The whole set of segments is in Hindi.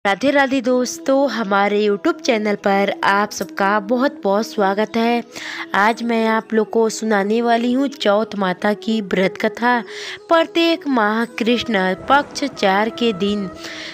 राधे राधे दोस्तों, हमारे YouTube चैनल पर आप सबका बहुत बहुत स्वागत है। आज मैं आप लोग को सुनाने वाली हूँ चौथ माता की व्रत कथा। प्रत्येक माह कृष्ण पक्ष 4 के दिन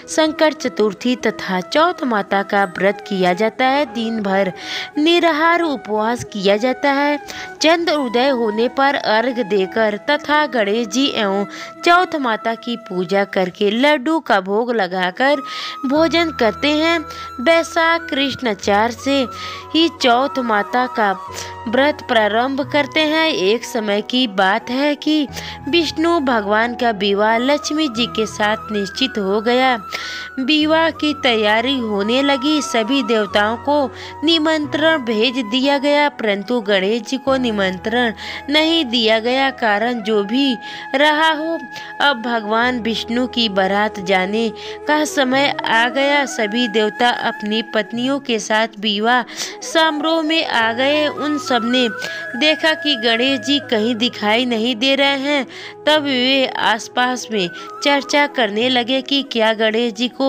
संकट चतुर्थी तथा चौथ माता का व्रत किया जाता है। दिन भर निराहार उपवास किया जाता है। चंद्र उदय होने पर अर्घ देकर तथा गणेश जी एवं चौथ माता की पूजा करके लड्डू का भोग लगाकर भोजन करते हैं। वैशाख कृष्ण 4 से ही चौथ माता का व्रत प्रारंभ करते हैं। एक समय की बात है कि विष्णु भगवान का विवाह लक्ष्मी जी के साथ निश्चित हो गया। विवाह की तैयारी होने लगी। सभी देवताओं को निमंत्रण भेज दिया गया, परंतु गणेश जी को निमंत्रण नहीं दिया गया। कारण जो भी रहा हो, अब भगवान विष्णु की बारात जाने का समय आ गया। सभी देवता अपनी पत्नियों के साथ विवाह समारोह में आ गए। उन सबने देखा कि गणेश जी कहीं दिखाई नहीं दे रहे हैं। तब वे आसपास में चर्चा करने लगे कि क्या गणेश जी को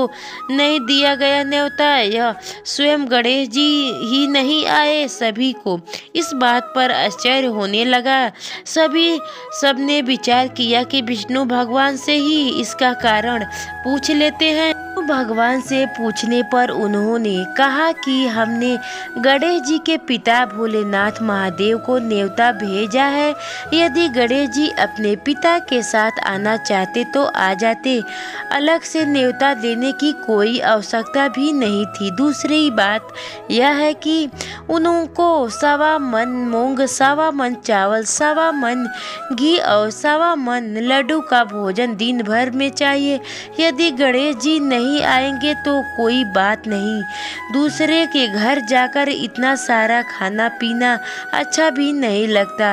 नहीं दिया गया न्योता, या स्वयं गणेश जी ही नहीं आए। सभी को इस बात पर आश्चर्य होने लगा। सबने विचार किया कि विष्णु भगवान से ही इसका कारण पूछ लेते हैं। भगवान से पूछने पर उन्होंने कहा कि हमने गणेश जी के पिता भोलेनाथ महादेव को न्योता भेजा है। यदि गणेश जी अपने पिता के साथ आना चाहते तो आ जाते। अलग से न्योता देने की कोई आवश्यकता भी नहीं थी। दूसरी बात यह है कि उनको 1.25 मन मूंग, 1.25 मन चावल, 1.25 मन घी और 1.25 मन लड्डू का भोजन दिन भर में चाहिए। यदि गणेश जी नहीं आएंगे तो कोई बात नहीं, दूसरे के घर जाकर इतना सारा खाना पीना अच्छा भी नहीं लगता।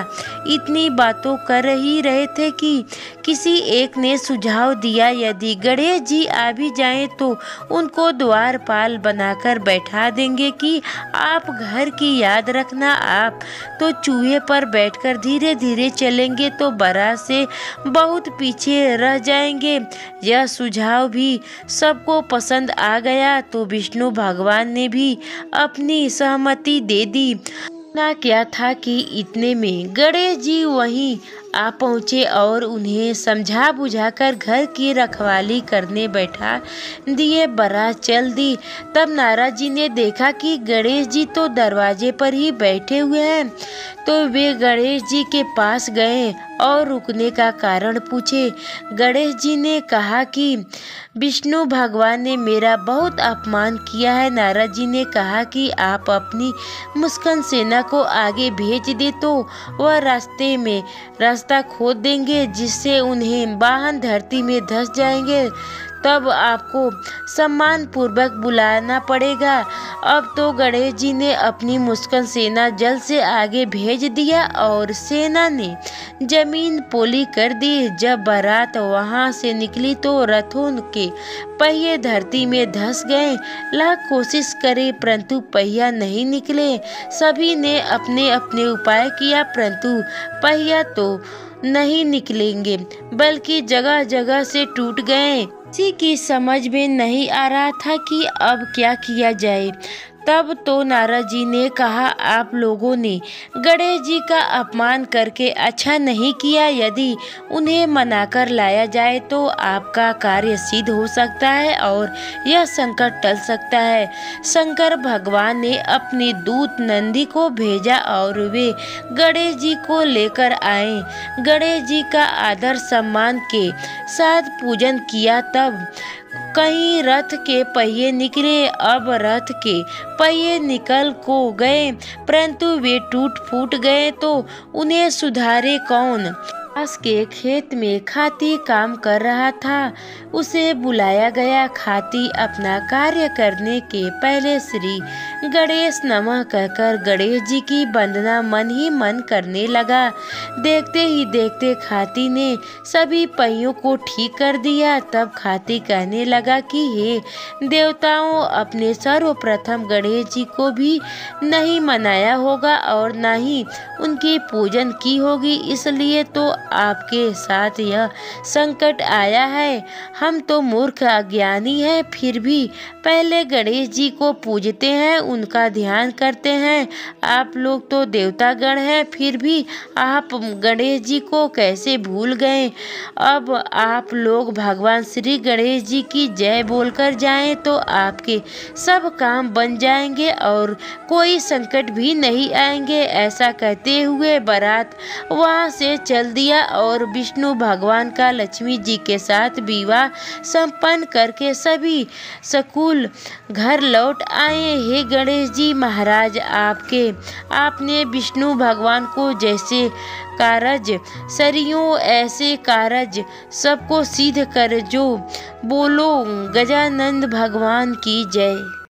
इतनी बातों कर ही रहे थे कि किसी एक ने सुझाव दिया, यदि गणेश जी आ भी जाएं तो उनको द्वारपाल बनाकर बैठा देंगे कि आप घर की याद रखना। आप तो चूहे पर बैठकर धीरे धीरे चलेंगे तो बारात से बहुत पीछे रह जाएंगे। यह सुझाव भी सबको पसंद आ गया तो विष्णु भगवान ने भी अपनी सहमति दे दी। ना क्या था कि इतने में गणेश जी वहीं आ पहुँचे और उन्हें समझा बुझाकर घर की रखवाली करने बैठा दिए। बारात चल दी। तब नारद जी ने देखा कि गणेश जी तो दरवाजे पर ही बैठे हुए हैं, तो वे गणेश जी के पास गए और रुकने का कारण पूछे। गणेश जी ने कहा कि विष्णु भगवान ने मेरा बहुत अपमान किया है। नारद जी ने कहा कि आप अपनी मुस्कान सेना को आगे भेज दे तो वह रास्ता खोद देंगे, जिससे उन्हें वाहन धरती में धंस जाएंगे। तब आपको सम्मान पूर्वक बुलाना पड़ेगा। अब तो गणेश जी ने अपनी मुस्कान सेना जल से आगे भेज दिया और सेना ने जमीन पोली कर दी। जब बारात वहां से निकली तो रथों के पहिए धरती में धंस गए। लाख कोशिश करे परंतु पहिया नहीं निकले। सभी ने अपने अपने उपाय किया, परंतु पहिया तो नहीं निकलेंगे, बल्कि जगह जगह से टूट गए। किसी की समझ में नहीं आ रहा था कि अब क्या किया जाए। तब तो नारद जी ने कहा, आप लोगों ने गणेश जी का अपमान करके अच्छा नहीं किया। यदि उन्हें मनाकर लाया जाए तो आपका कार्य सिद्ध हो सकता है और यह संकट टल सकता है। शंकर भगवान ने अपने दूत नंदी को भेजा और वे गणेश जी को लेकर आए। गणेश जी का आदर सम्मान के साथ पूजन किया। तब कहीं रथ के पहिए निकले। अब रथ के पहिए निकल को गए, परंतु वे टूट फूट गए तो उन्हें सुधारे कौन। पास के खेत में खाती काम कर रहा था, उसे बुलाया गया। खाती अपना कार्य करने के पहले श्री गणेश नमः कहकर गणेश जी की वंदना मन ही मन करने लगा। देखते ही देखते खाती ने सभी पहियों को ठीक कर दिया। तब खाती कहने लगा कि हे देवताओं, अपने सर्वप्रथम गणेश जी को भी नहीं मनाया होगा और न ही उनकी पूजन की होगी, इसलिए तो आपके साथ यह संकट आया है। हम तो मूर्ख अज्ञानी हैं, फिर भी पहले गणेश जी को पूजते हैं, उनका ध्यान करते हैं। आप लोग तो देवतागण हैं, फिर भी आप गणेश जी को कैसे भूल गए। अब आप लोग भगवान श्री गणेश जी की जय बोलकर जाएं तो आपके सब काम बन जाएंगे और कोई संकट भी नहीं आएंगे। ऐसा कहते हुए बारात वहां से चल दिया और विष्णु भगवान का लक्ष्मी जी के साथ विवाह संपन्न करके सभी सकुल घर लौट आए। हे गणेश जी महाराज, आपने विष्णु भगवान को जैसे कारज सरियों ऐसे कारज सबको सिद्ध कर जो। बोलो गजानंद भगवान की जय।